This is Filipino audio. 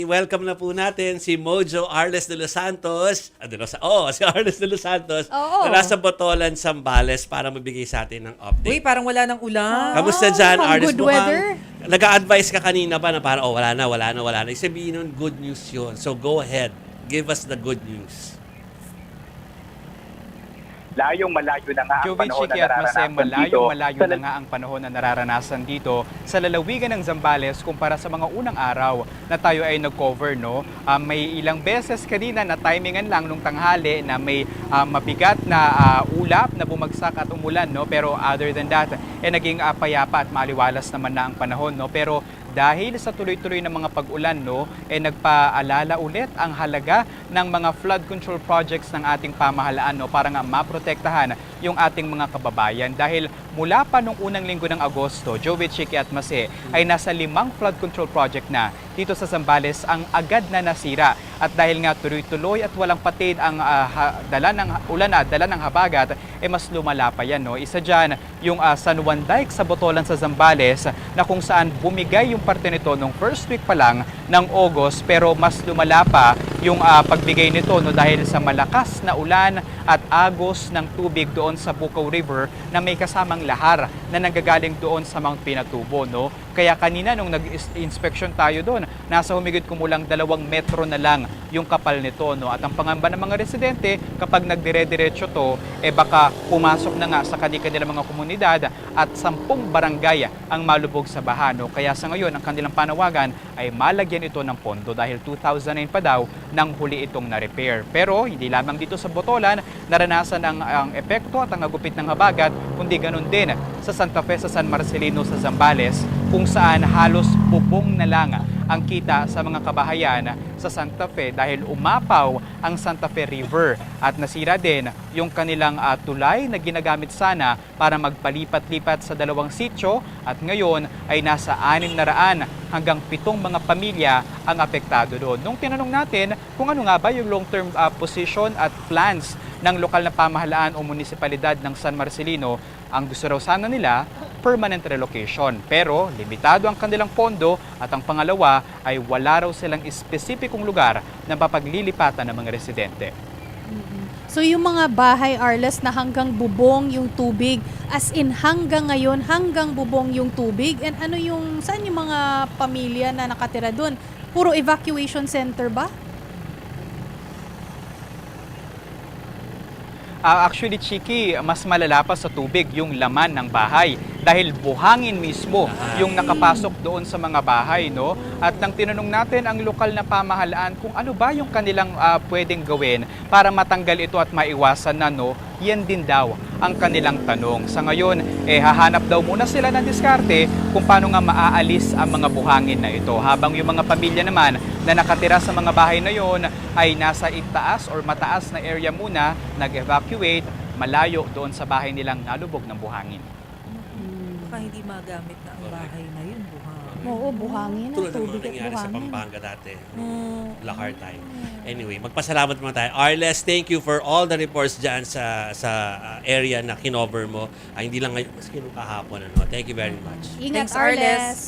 welcome na po natin si Mojo Arles de los Santos. Si Arles de los Santos Oo. na nasa Botolan, Zambales para mabigay sa atin ng update. Uy, parang wala ng ulan. Kamusta dyan, pang Arles? good weather. Nag-a-advise ka kanina pa na parang, wala na. Ibig sabihin nun, good news yun. So go ahead. Give us the good news. Malayo na nga ang Jovi, panahon na Chiki at Masem, nararanasan dito. malayo na nga ang panahon na nararanasan dito sa lalawigan ng Zambales kumpara sa mga unang araw na tayo ay nag-cover. No? May ilang beses kanina na timingan lang nung tanghali na may mabigat na ulap na bumagsak at umulan. No? Pero other than that, naging payapa at maliwalas naman na ang panahon. No? Pero dahil sa tuloy-tuloy ng mga pag-ulan, nagpaalala ulit ang halaga ng mga flood control projects ng ating pamahalaan para nga maprotektahan yung ating mga kababayan. Dahil mula pa nung unang linggo ng Agosto, Jovi, Chiki at Mase, ay nasa 5 flood control project na dito sa Zambales ang agad na nasira. At dahil nga tuloy-tuloy at walang patid ang dala ng ulan at dala ng habagat, mas lumala pa yan. No? Isa dyan, yung San Juan Dike sa Botolan sa Zambales na kung saan bumigay yung parte nito nung first week pa lang ng August, pero mas lumala pa yung pagbigay nito dahil sa malakas na ulan at agos ng tubig doon sa Bukaw River na may kasamang lahar na nanggagaling doon sa Mount Pinatubo. No? Kaya kanina nung nag-inspection tayo doon, nasa humigit kumulang 2 metro na lang yung kapal nito. No? At ang pangamba ng mga residente, kapag nagdire-diretso to, baka pumasok na nga sa kanilang mga komunidad at 10 barangay ang malubog sa baha. No? Kaya sa ngayon, ang kanilang panawagan ay malagyan ito ng pondo dahil 2009 pa daw nang huli itong na-repair. Pero hindi lamang dito sa Botolan, naranasan ang epekto at ang agupit ng habagat, kundi ganun din sa Santa Fe, sa San Marcelino, sa Zambales, kung saan halos bubong na lang ang kita sa mga kabahayan sa Santa Fe dahil umapaw ang Santa Fe River at nasira din yung kanilang tulay na ginagamit sana para magpalipat-lipat sa 2 sityo at ngayon ay nasa 600 hanggang 7 mga pamilya ang apektado doon. Nung tinanong natin kung ano nga ba yung long-term position at plans ng lokal na pamahalaan o munisipalidad ng San Marcelino, ang gusto raw sana nila permanent relocation. Pero limitado ang kanilang pondo at ang pangalawa ay wala raw silang espesipikong lugar na papaglilipatan ng mga residente. So yung mga bahay, Arles, na hanggang bubong yung tubig, as in hanggang ngayon, hanggang bubong yung tubig, and saan yung mga pamilya na nakatira doon? Puro evacuation center ba? Actually, Chiki, mas malala pa sa tubig yung laman ng bahay dahil buhangin mismo yung nakapasok doon sa mga bahay. No? At nang tinanong natin ang lokal na pamahalaan kung ano ba yung kanilang pwedeng gawin para matanggal ito at maiwasan na, yan din daw ang kanilang tanong. Sa ngayon, hahanap daw muna sila ng diskarte kung paano nga maaalis ang mga buhangin na ito. Habang yung mga pamilya naman na nakatira sa mga bahay na yon ay nasa itaas or mataas na area muna, nag-evacuate malayo doon sa bahay nilang nalubog ng buhangin. Baka hindi magamit na ang bahay na yun, buhangin. Oo, buhangin. Tulad ng Tubig mga at nangyari sa buhangin. Pampanga dati. Lahar time. Anyway, magpasalamat muna tayo. Arles, thank you for all the reports dyan sa area na kinover mo. Hindi lang ngayon, maski nung kahapon. Thank you very much. Ingat, Thanks, Arles. Arles.